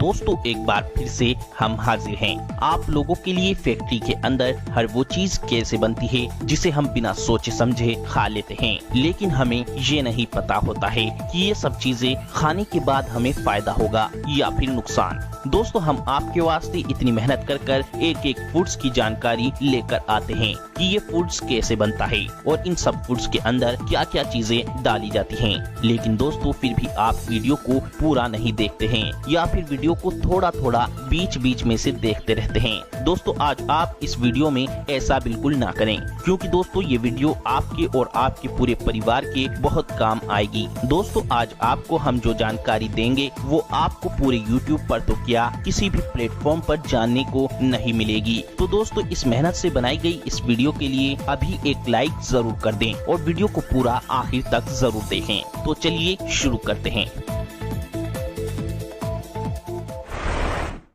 दोस्तों एक बार फिर से हम हाजिर हैं आप लोगों के लिए। फैक्ट्री के अंदर हर वो चीज कैसे बनती है जिसे हम बिना सोचे समझे खा लेते हैं, लेकिन हमें ये नहीं पता होता है कि ये सब चीजें खाने के बाद हमें फायदा होगा या फिर नुकसान। दोस्तों हम आपके वास्ते इतनी मेहनत कर एक एक फूड्स की जानकारी लेकर आते हैं कि ये फूड्स कैसे बनता है और इन सब फूड्स के अंदर क्या क्या चीजें डाली जाती हैं। लेकिन दोस्तों फिर भी आप वीडियो को पूरा नहीं देखते हैं या फिर वीडियो को थोड़ा थोड़ा बीच बीच में से देखते रहते हैं। दोस्तों आज आप इस वीडियो में ऐसा बिल्कुल ना करें, क्योंकि दोस्तों ये वीडियो आपके और आपके पूरे परिवार के बहुत काम आएगी। दोस्तों आज आपको हम जो जानकारी देंगे वो आपको पूरे YouTube पर तो क्या किसी भी प्लेटफॉर्म पर जानने को नहीं मिलेगी। तो दोस्तों इस मेहनत से बनाई गई इस वीडियो के लिए अभी एक लाइक जरूर कर दें और वीडियो को पूरा आखिर तक जरूर देखें। तो चलिए शुरू करते हैं।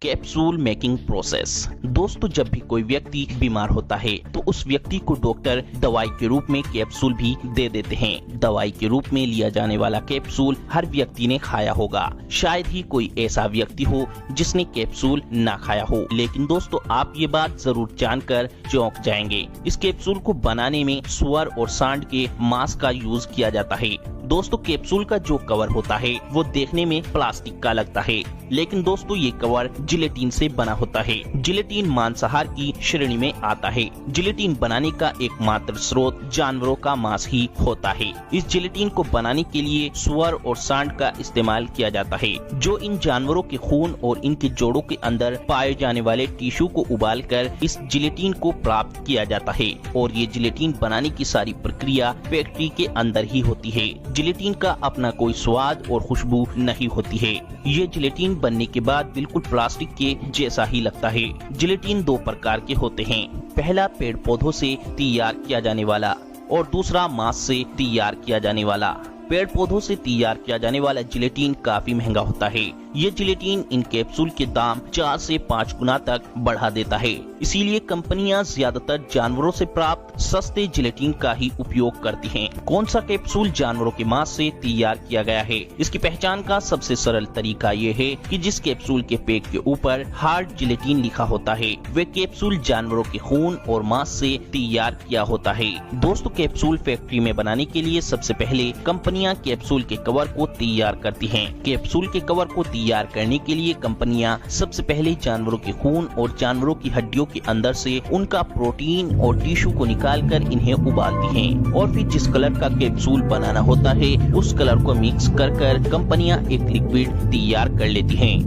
Capsule making process. दोस्तों जब भी कोई व्यक्ति बीमार होता है तो उस व्यक्ति को डॉक्टर दवाई के रूप में कैप्सूल भी दे देते हैं। दवाई के रूप में लिया जाने वाला कैप्सूल हर व्यक्ति ने खाया होगा, शायद ही कोई ऐसा व्यक्ति हो जिसने कैप्सूल ना खाया हो। लेकिन दोस्तों आप ये बात जरूर जानकर चौंक जाएंगे, इस कैप्सूल को बनाने में सुअर और सांड के मांस का यूज किया जाता है। दोस्तों कैप्सूल का जो कवर होता है वो देखने में प्लास्टिक का लगता है, लेकिन दोस्तों ये कवर जिलेटिन से बना होता है। जिलेटिन मांसाहार की श्रेणी में आता है। जिलेटिन बनाने का एकमात्र स्रोत जानवरों का मांस ही होता है। इस जिलेटिन को बनाने के लिए सुअर और सांड का इस्तेमाल किया जाता है, जो इन जानवरों के खून और इनके जोड़ों के अंदर पाए जाने वाले टिश्यू को उबालकर इस जिलेटिन को प्राप्त किया जाता है। और ये जिलेटिन बनाने की सारी प्रक्रिया फैक्ट्री के अंदर ही होती है। जिलेटिन का अपना कोई स्वाद और खुशबू नहीं होती है। ये जिलेटिन बनने के बाद बिल्कुल प्लास्टिक के जैसा ही लगता है। जिलेटिन दो प्रकार के होते हैं, पहला पेड़ पौधों से तैयार किया जाने वाला और दूसरा मांस से तैयार किया जाने वाला। पेड़ पौधों से तैयार किया जाने वाला जिलेटिन काफी महंगा होता है। ये जिलेटिन इन कैप्सूल के दाम 4 से 5 गुना तक बढ़ा देता है। इसीलिए कंपनियां ज्यादातर जानवरों से प्राप्त सस्ते जिलेटिन का ही उपयोग करती हैं। कौन सा कैप्सूल जानवरों के मांस से तैयार किया गया है, इसकी पहचान का सबसे सरल तरीका ये है कि जिस कैप्सूल के पैक के ऊपर हार्ड जिलेटिन लिखा होता है वे कैप्सूल जानवरों के खून और मांस से तैयार किया होता है। दोस्तों कैप्सूल फैक्ट्री में बनाने के लिए सबसे पहले कंपनियां कैप्सूल के कवर को तैयार करती हैं। कैप्सूल के कवर को तैयार करने के लिए कंपनियां सबसे पहले जानवरों के खून और जानवरों की हड्डियों के अंदर से उनका प्रोटीन और टिश्यू को निकालकर इन्हें उबालती हैं और फिर जिस कलर का कैप्सूल बनाना होता है उस कलर को मिक्स कर कंपनियां एक लिक्विड तैयार कर लेती हैं।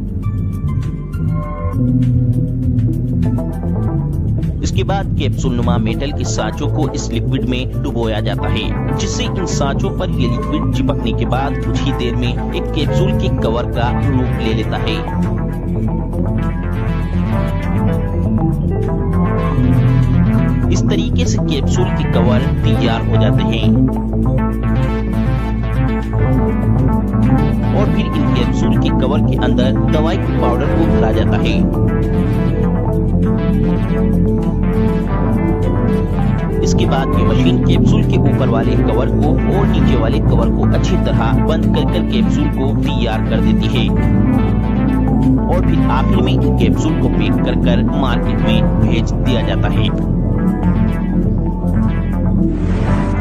इसके बाद कैप्सूल नुमा मेटल के सांचों को इस लिक्विड में डुबोया जाता है, जिससे इन सांचों पर ये लिक्विड चिपकने के बाद कुछ ही देर में एक कैप्सूल के कवर का रूप ले लेता है। इस तरीके से कैप्सूल के कवर तैयार हो जाते हैं और फिर इन कैप्सूल के कवर के अंदर दवाई के पाउडर को भरा जाता है। इसके बाद ये मशीन कैप्सूल के ऊपर वाले कवर को और नीचे वाले कवर को अच्छी तरह बंद कर कैप्सूल को तैयार कर देती है और फिर आखिर में इन कैप्सूल को पैक कर मार्केट में भेज दिया जाता है।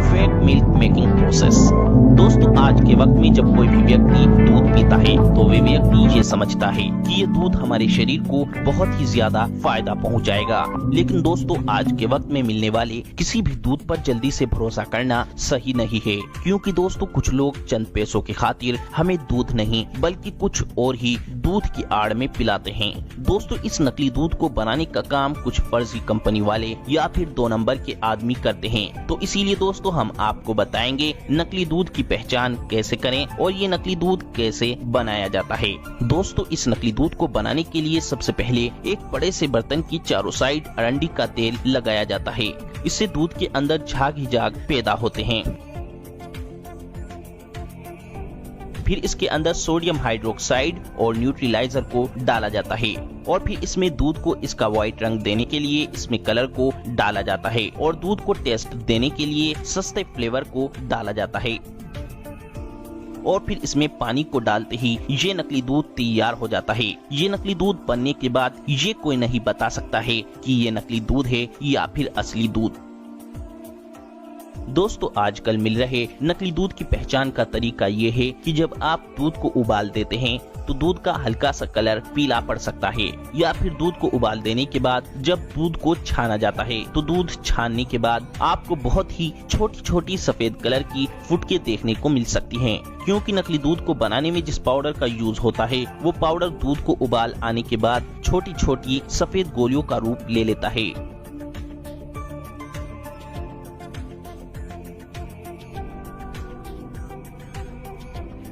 Fake milk making process. दोस्तों आज के वक्त में जब कोई भी व्यक्ति दूध पीता है तो वे व्यक्ति ये समझता है कि ये दूध हमारे शरीर को बहुत ही ज्यादा फायदा पहुंचाएगा। लेकिन दोस्तों आज के वक्त में मिलने वाले किसी भी दूध पर जल्दी से भरोसा करना सही नहीं है, क्योंकि दोस्तों कुछ लोग चंद पैसों की खातिर हमें दूध नहीं बल्कि कुछ और ही दूध की आड़ में पिलाते हैं। दोस्तों इस नकली दूध को बनाने का काम कुछ फर्जी कंपनी वाले या फिर 2 नंबर के आदमी करते हैं। तो इसीलिए दोस्तों हम आपको बताएंगे नकली दूध की पहचान कैसे करें और ये नकली दूध कैसे बनाया जाता है। दोस्तों इस नकली दूध को बनाने के लिए सबसे पहले एक बड़े से बर्तन की चारों साइड अरंडी का तेल लगाया जाता है। इससे दूध के अंदर झाग ही झाग पैदा होते हैं। फिर इसके अंदर सोडियम हाइड्रोक्साइड और न्यूट्रलाइजर को डाला जाता है और फिर इसमें दूध को इसका व्हाइट रंग देने के लिए इसमें कलर को डाला जाता है और दूध को टेस्ट देने के लिए सस्ते फ्लेवर को डाला जाता है। और फिर इसमें पानी को डालते ही ये नकली दूध तैयार हो जाता है। ये नकली दूध बनने के बाद ये कोई नहीं बता सकता है कि ये नकली दूध है या फिर असली दूध। दोस्तों आजकल मिल रहे नकली दूध की पहचान का तरीका ये है कि जब आप दूध को उबाल देते हैं तो दूध का हल्का सा कलर पीला पड़ सकता है, या फिर दूध को उबाल देने के बाद जब दूध को छाना जाता है तो दूध छानने के बाद आपको बहुत ही छोटी छोटी सफेद कलर की फुटके देखने को मिल सकती हैं, क्योंकि नकली दूध को बनाने में जिस पाउडर का यूज होता है वो पाउडर दूध को उबाल आने के बाद छोटी छोटी सफेद गोलियों का रूप ले लेता है।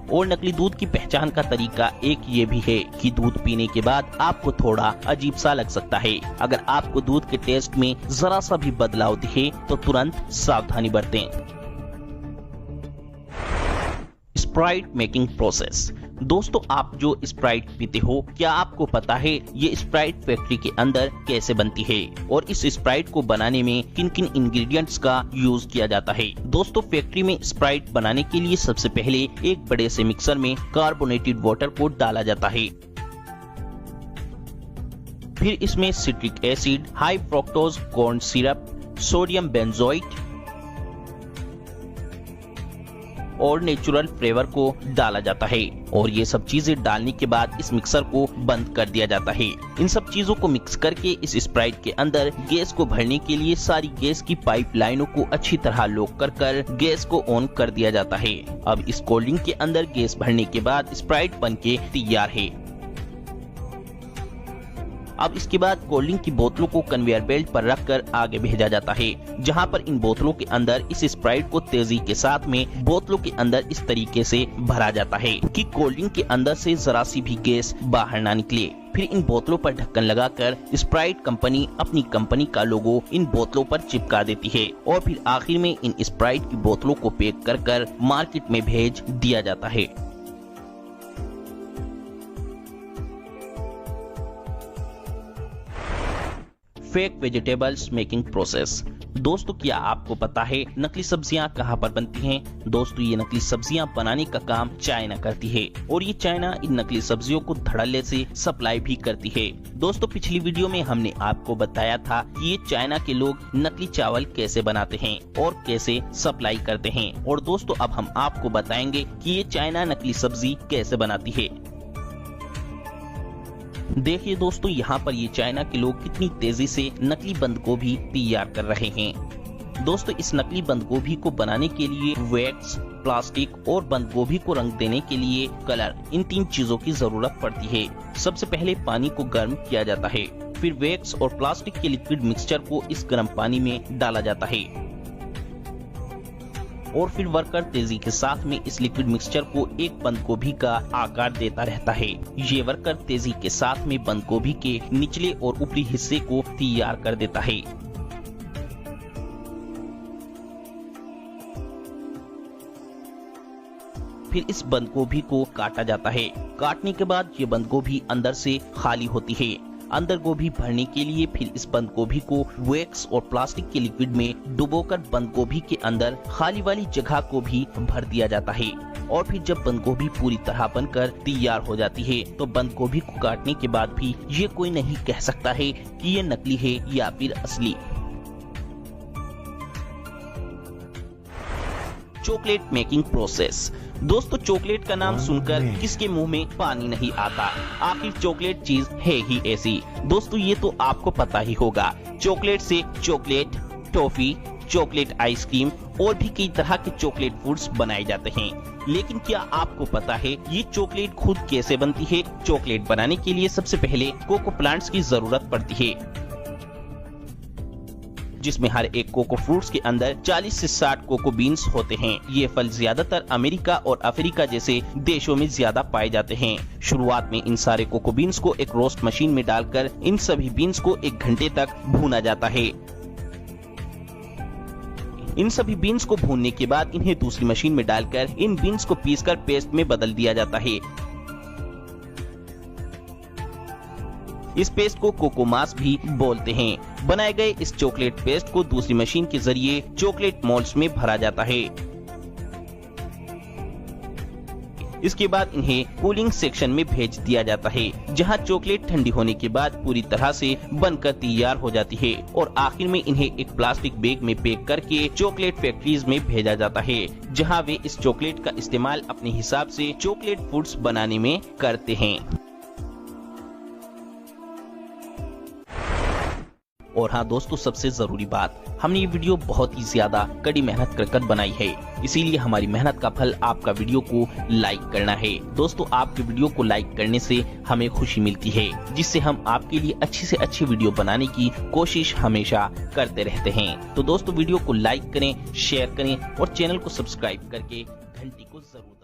और नकली दूध की पहचान का तरीका एक ये भी है कि दूध पीने के बाद आपको थोड़ा अजीब सा लग सकता है। अगर आपको दूध के टेस्ट में जरा सा भी बदलाव दिखे तो तुरंत सावधानी बरतें। Sprite making process. दोस्तों आप जो स्प्राइट पीते हो, क्या आपको पता है ये स्प्राइट फैक्ट्री के अंदर कैसे बनती है और इस स्प्राइट को बनाने में किन किन इंग्रेडिएंट्स का यूज किया जाता है। दोस्तों फैक्ट्री में स्प्राइट बनाने के लिए सबसे पहले एक बड़े से मिक्सर में कार्बोनेटेड वाटर को डाला जाता है। फिर इसमें citric acid, high fructose corn syrup, sodium benzoate और नेचुरल फ्लेवर को डाला जाता है और ये सब चीजें डालने के बाद इस मिक्सर को बंद कर दिया जाता है। इन सब चीजों को मिक्स करके इस स्प्राइट के अंदर गैस को भरने के लिए सारी गैस की पाइपलाइनों को अच्छी तरह लॉक कर गैस को ऑन कर दिया जाता है। अब इस कोल्ड ड्रिंक के अंदर गैस भरने के बाद स्प्राइट बनके तैयार है। अब इसके बाद कोल्ड ड्रिंक की बोतलों को कन्वेयर बेल्ट पर रखकर आगे भेजा जाता है, जहां पर इन बोतलों के अंदर इस स्प्राइट को तेजी के साथ में बोतलों के अंदर इस तरीके से भरा जाता है कि कोल्ड ड्रिंक के अंदर से जरा सी भी गैस बाहर ना निकले। फिर इन बोतलों पर ढक्कन लगाकर स्प्राइट कंपनी अपनी कंपनी का लोगो इन बोतलों पर चिपका देती है और फिर आखिर में इन स्प्राइट की बोतलों को पैक कर मार्केट में भेज दिया जाता है। Fake vegetables making process. दोस्तों क्या आपको पता है नकली सब्जियां कहां पर बनती हैं? दोस्तों ये नकली सब्जियां बनाने का काम चाइना करती है और ये चाइना इन नकली सब्जियों को धड़ल्ले से सप्लाई भी करती है। दोस्तों पिछली वीडियो में हमने आपको बताया था कि ये चाइना के लोग नकली चावल कैसे बनाते हैं और कैसे सप्लाई करते हैं, और दोस्तों अब हम आपको बताएंगे कि ये चाइना नकली सब्जी कैसे बनाती है। देखिए दोस्तों यहाँ पर ये चाइना के लोग कितनी तेजी से नकली बंद गोभी तैयार कर रहे हैं। दोस्तों इस नकली बंद गोभी को बनाने के लिए वैक्स, प्लास्टिक और बंद गोभी को रंग देने के लिए कलर, इन 3 चीजों की जरूरत पड़ती है। सबसे पहले पानी को गर्म किया जाता है, फिर वैक्स और प्लास्टिक के लिक्विड मिक्सचर को इस गर्म पानी में डाला जाता है और फिर वर्कर तेजी के साथ में इस लिक्विड मिक्सचर को एक बंद गोभी का आकार देता रहता है। ये वर्कर तेजी के साथ में बंद गोभी के निचले और ऊपरी हिस्से को तैयार कर देता है। फिर इस बंद गोभी को काटा जाता है। काटने के बाद ये बंद गोभी अंदर से खाली होती है। अंदर गोभी भरने के लिए फिर इस बंद गोभी को वैक्स और प्लास्टिक के लिक्विड में डुबोकर बंद गोभी के अंदर खाली वाली जगह को भी भर दिया जाता है और फिर जब बंद गोभी पूरी तरह बनकर तैयार हो जाती है तो बंद गोभी को काटने के बाद भी ये कोई नहीं कह सकता है कि ये नकली है या फिर असली। Chocolate making process. दोस्तों चॉकलेट का नाम सुनकर किसके मुंह में पानी नहीं आता? आखिर चॉकलेट चीज है ही ऐसी। दोस्तों ये तो आपको पता ही होगा, चॉकलेट से चॉकलेट, टॉफी, चॉकलेट आइसक्रीम और भी कई तरह के चॉकलेट फूड्स बनाए जाते हैं। लेकिन क्या आपको पता है ये चॉकलेट खुद कैसे बनती है? चॉकलेट बनाने के लिए सबसे पहले कोको प्लांट्स की जरूरत पड़ती है, जिसमें हर एक कोको फ्रूट्स के अंदर 40 से 60 कोको बीन्स होते हैं। ये फल ज्यादातर अमेरिका और अफ्रीका जैसे देशों में ज्यादा पाए जाते हैं। शुरुआत में इन सारे कोको बीन्स को एक रोस्ट मशीन में डालकर इन सभी बीन्स को 1 घंटे तक भूना जाता है। इन सभी बीन्स को भूनने के बाद इन्हें दूसरी मशीन में डालकर इन बीन्स को पीसकर पेस्ट में बदल दिया जाता है। इस पेस्ट को कोको मास भी बोलते हैं। बनाए गए इस चॉकलेट पेस्ट को दूसरी मशीन के जरिए चॉकलेट मोल्ड्स में भरा जाता है। इसके बाद इन्हें कूलिंग सेक्शन में भेज दिया जाता है, जहां चॉकलेट ठंडी होने के बाद पूरी तरह से बनकर तैयार हो जाती है और आखिर में इन्हें एक प्लास्टिक बैग में पैक करके चॉकलेट फैक्ट्रीज में भेजा जाता है, जहां वे इस चॉकलेट का इस्तेमाल अपने हिसाब से चॉकलेट फूड्स बनाने में करते हैं। और हाँ दोस्तों, सबसे जरूरी बात, हमने ये वीडियो बहुत ही ज्यादा कड़ी मेहनत कर बनाई है, इसीलिए हमारी मेहनत का फल आपका वीडियो को लाइक करना है। दोस्तों, आपके वीडियो को लाइक करने से हमें खुशी मिलती है, जिससे हम आपके लिए अच्छी से अच्छी वीडियो बनाने की कोशिश हमेशा करते रहते हैं। तो दोस्तों, वीडियो को लाइक करें, शेयर करें और चैनल को सब्सक्राइब करके घंटी को जरूर